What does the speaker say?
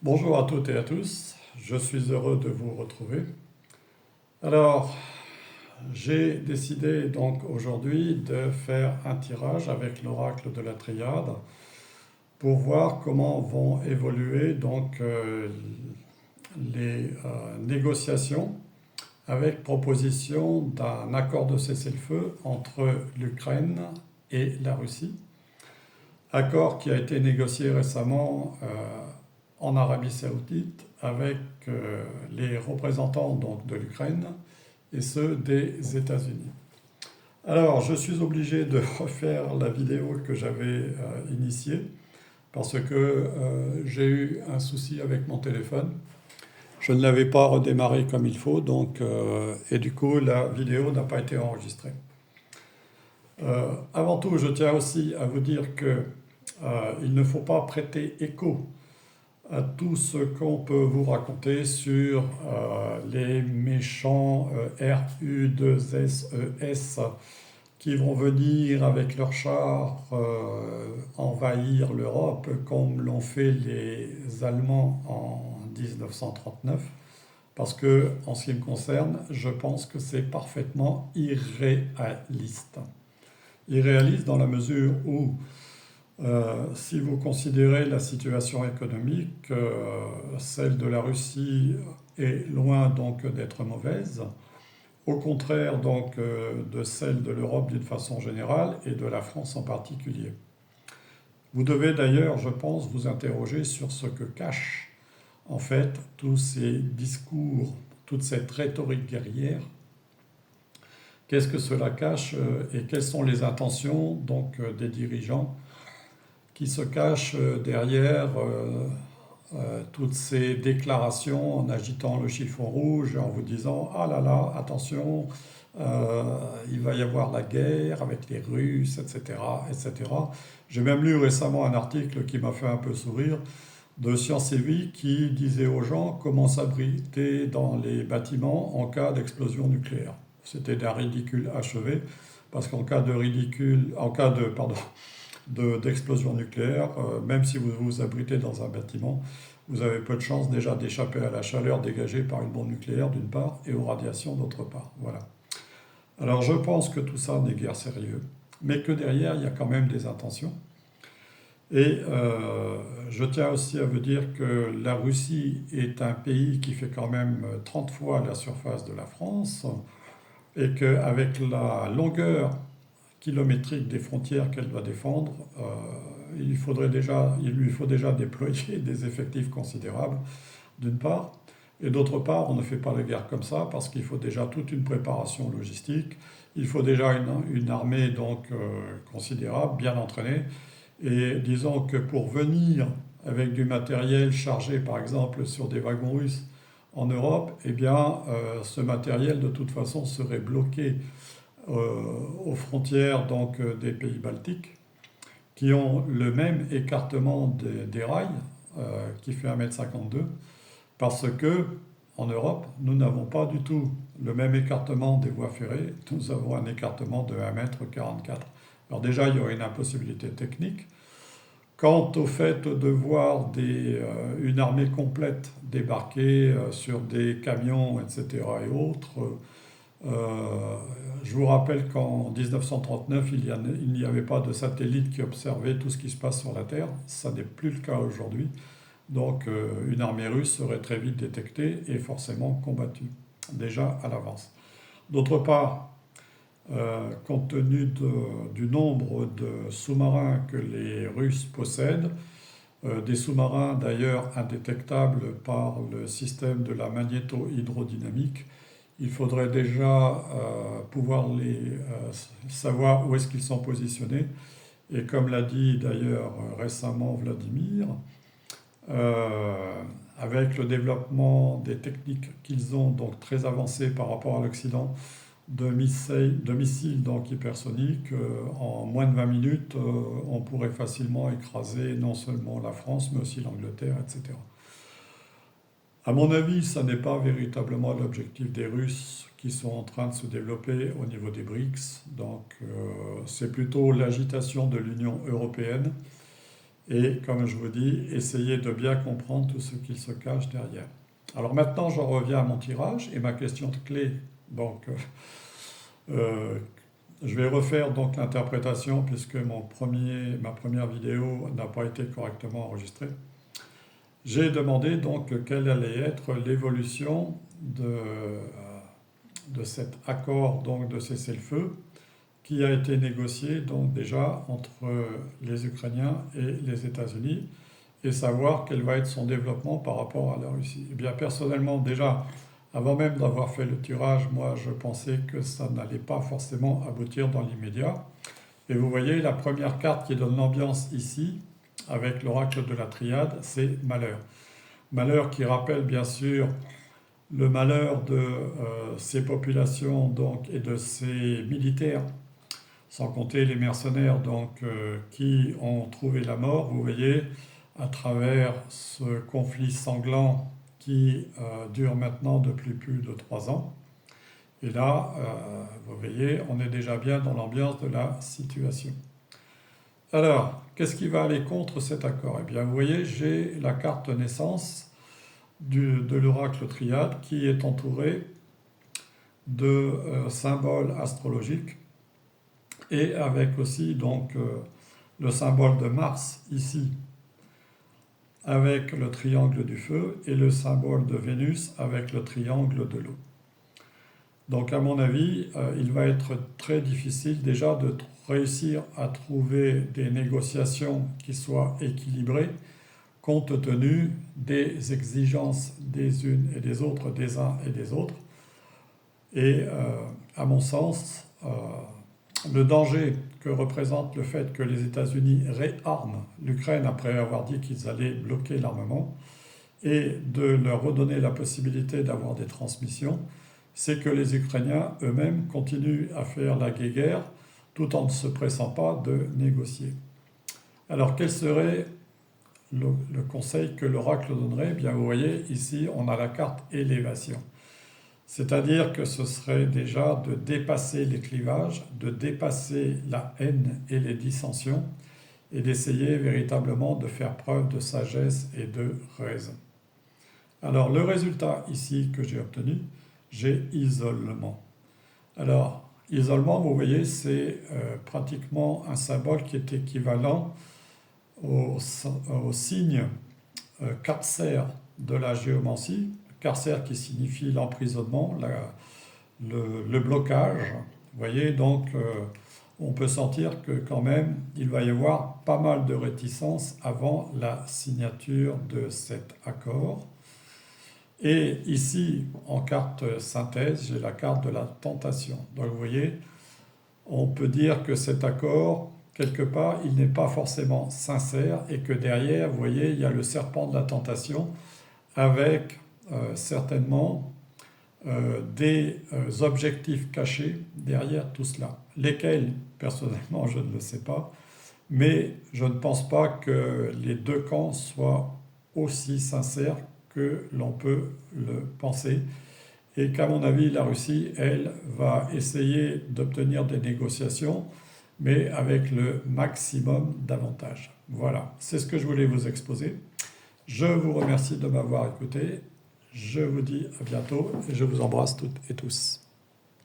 Bonjour à toutes et à tous, je suis heureux de vous retrouver. Alors, j'ai décidé donc aujourd'hui de faire un tirage avec l'oracle de la Triade pour voir comment vont évoluer les négociations avec proposition d'un accord de cessez-le-feu entre l'Ukraine et la Russie. Accord qui a été négocié récemment en Arabie Saoudite avec les représentants donc, de l'Ukraine et ceux des États-Unis. Alors, je suis obligé de refaire la vidéo que j'avais initiée parce que j'ai eu un souci avec mon téléphone. Je ne l'avais pas redémarré comme il faut, et du coup, la vidéo n'a pas été enregistrée. Avant tout, je tiens aussi à vous dire que il ne faut pas prêter écho à tout ce qu'on peut vous raconter sur les méchants RU2SES qui vont venir avec leurs chars envahir l'Europe comme l'ont fait les Allemands en 1939. Parce que, en ce qui me concerne, je pense que c'est parfaitement irréaliste. Irréaliste dans la mesure où si vous considérez la situation économique, celle de la Russie est loin donc d'être mauvaise, au contraire de celle de l'Europe d'une façon générale et de la France en particulier. Vous devez d'ailleurs, je pense, vous interroger sur ce que cachent en fait tous ces discours, toute cette rhétorique guerrière. Qu'est-ce que cela cache et quelles sont les intentions des dirigeants qui se cache derrière toutes ces déclarations en agitant le chiffon rouge et en vous disant ah là là, attention, il va y avoir la guerre avec les Russes, etc. etc. J'ai même lu récemment un article qui m'a fait un peu sourire de Science et Vie qui disait aux gens comment s'abriter dans les bâtiments en cas d'explosion nucléaire. C'était d'un ridicule achevé parce qu'en cas de ridicule, en cas de, pardon, d'explosion nucléaire, même si vous vous abritez dans un bâtiment, vous avez peu de chances déjà d'échapper à la chaleur dégagée par une bombe nucléaire d'une part et aux radiations d'autre part. Voilà. Alors je pense que tout ça n'est guère sérieux, mais que derrière il y a quand même des intentions. Et je tiens aussi à vous dire que la Russie est un pays qui fait quand même 30 fois la surface de la France et qu'avec la longueur kilométrique des frontières qu'elle doit défendre, il lui faut déjà déployer des effectifs considérables, d'une part, et d'autre part, on ne fait pas la guerre comme ça parce qu'il faut déjà toute une préparation logistique, il faut déjà une armée considérable, bien entraînée, et disons que pour venir avec du matériel chargé par exemple sur des wagons russes en Europe, eh bien ce matériel de toute façon serait bloqué aux frontières des pays baltiques qui ont le même écartement des rails qui fait 1,52 m parce que en Europe, nous n'avons pas du tout le même écartement des voies ferrées, nous avons un écartement de 1,44 m. Alors déjà, il y aurait une impossibilité technique. Quant au fait de voir une armée complète débarquer sur des camions, etc. et autres, je vous rappelle qu'en 1939, il n'y avait pas de satellite qui observait tout ce qui se passe sur la Terre. Ça n'est plus le cas aujourd'hui. Donc une armée russe serait très vite détectée et forcément combattue, déjà à l'avance. D'autre part, compte tenu du nombre de sous-marins que les Russes possèdent, des sous-marins d'ailleurs indétectables par le système de la magnéto-hydrodynamique, il faudrait déjà pouvoir savoir où est-ce qu'ils sont positionnés. Et comme l'a dit d'ailleurs récemment Vladimir, avec le développement des techniques qu'ils ont donc très avancées par rapport à l'Occident, de missiles hypersoniques, en moins de 20 minutes, on pourrait facilement écraser non seulement la France, mais aussi l'Angleterre, etc. À mon avis, ça n'est pas véritablement l'objectif des Russes qui sont en train de se développer au niveau des BRICS. C'est plutôt l'agitation de l'Union européenne Et comme je vous dis, essayez de bien comprendre tout ce qui se cache derrière. Alors maintenant, j'en reviens à mon tirage et ma question de clé. Donc, euh, je vais refaire donc l'interprétation puisque ma première vidéo n'a pas été correctement enregistrée. J'ai demandé donc quelle allait être l'évolution de cet accord donc de cessez-le-feu qui a été négocié donc déjà entre les Ukrainiens et les États-Unis et savoir quel va être son développement par rapport à la Russie. Eh bien personnellement déjà, avant même d'avoir fait le tirage, moi je pensais que ça n'allait pas forcément aboutir dans l'immédiat. Et vous voyez la première carte qui donne l'ambiance ici, avec l'oracle de la triade, c'est malheur. Malheur qui rappelle bien sûr le malheur de ces populations donc, et de ces militaires, sans compter les mercenaires donc, qui ont trouvé la mort, vous voyez, à travers ce conflit sanglant qui dure maintenant depuis plus de 3 ans. Et là, vous voyez, on est déjà bien dans l'ambiance de la situation. Alors, qu'est-ce qui va aller contre cet accord? Eh bien, vous voyez, j'ai la carte naissance de l'oracle triade qui est entourée de symboles astrologiques et avec aussi donc le symbole de Mars ici avec le triangle du feu et le symbole de Vénus avec le triangle de l'eau. Donc à mon avis, il va être très difficile déjà de réussir à trouver des négociations qui soient équilibrées compte tenu des exigences des unes et des autres, des uns et des autres. Et à mon sens, le danger que représente le fait que les États-Unis réarment l'Ukraine après avoir dit qu'ils allaient bloquer l'armement et de leur redonner la possibilité d'avoir des transmissions, c'est que les Ukrainiens eux-mêmes continuent à faire la guéguerre tout en ne se pressant pas de négocier. Alors quel serait le conseil que l'oracle donnerait? Eh bien, vous voyez, ici, on a la carte élévation. C'est-à-dire que ce serait déjà de dépasser les clivages, de dépasser la haine et les dissensions et d'essayer véritablement de faire preuve de sagesse et de raison. Alors, le résultat ici que j'ai obtenu, j'ai isolement. Alors, isolement, vous voyez, c'est pratiquement un symbole qui est équivalent au signe carcère de la géomancie, carcère qui signifie l'emprisonnement, le blocage. Vous voyez, donc on peut sentir que quand même il va y avoir pas mal de réticences avant la signature de cet accord. Et ici, en carte synthèse, j'ai la carte de la tentation. Donc vous voyez, on peut dire que cet accord, quelque part, il n'est pas forcément sincère et que derrière, vous voyez, il y a le serpent de la tentation avec certainement des objectifs cachés derrière tout cela. Lesquels, personnellement, je ne le sais pas, mais je ne pense pas que les deux camps soient aussi sincères que l'on peut le penser et qu'à mon avis, la Russie, elle, va essayer d'obtenir des négociations, mais avec le maximum d'avantages. Voilà, c'est ce que je voulais vous exposer. Je vous remercie de m'avoir écouté. Je vous dis à bientôt et je vous embrasse toutes et tous.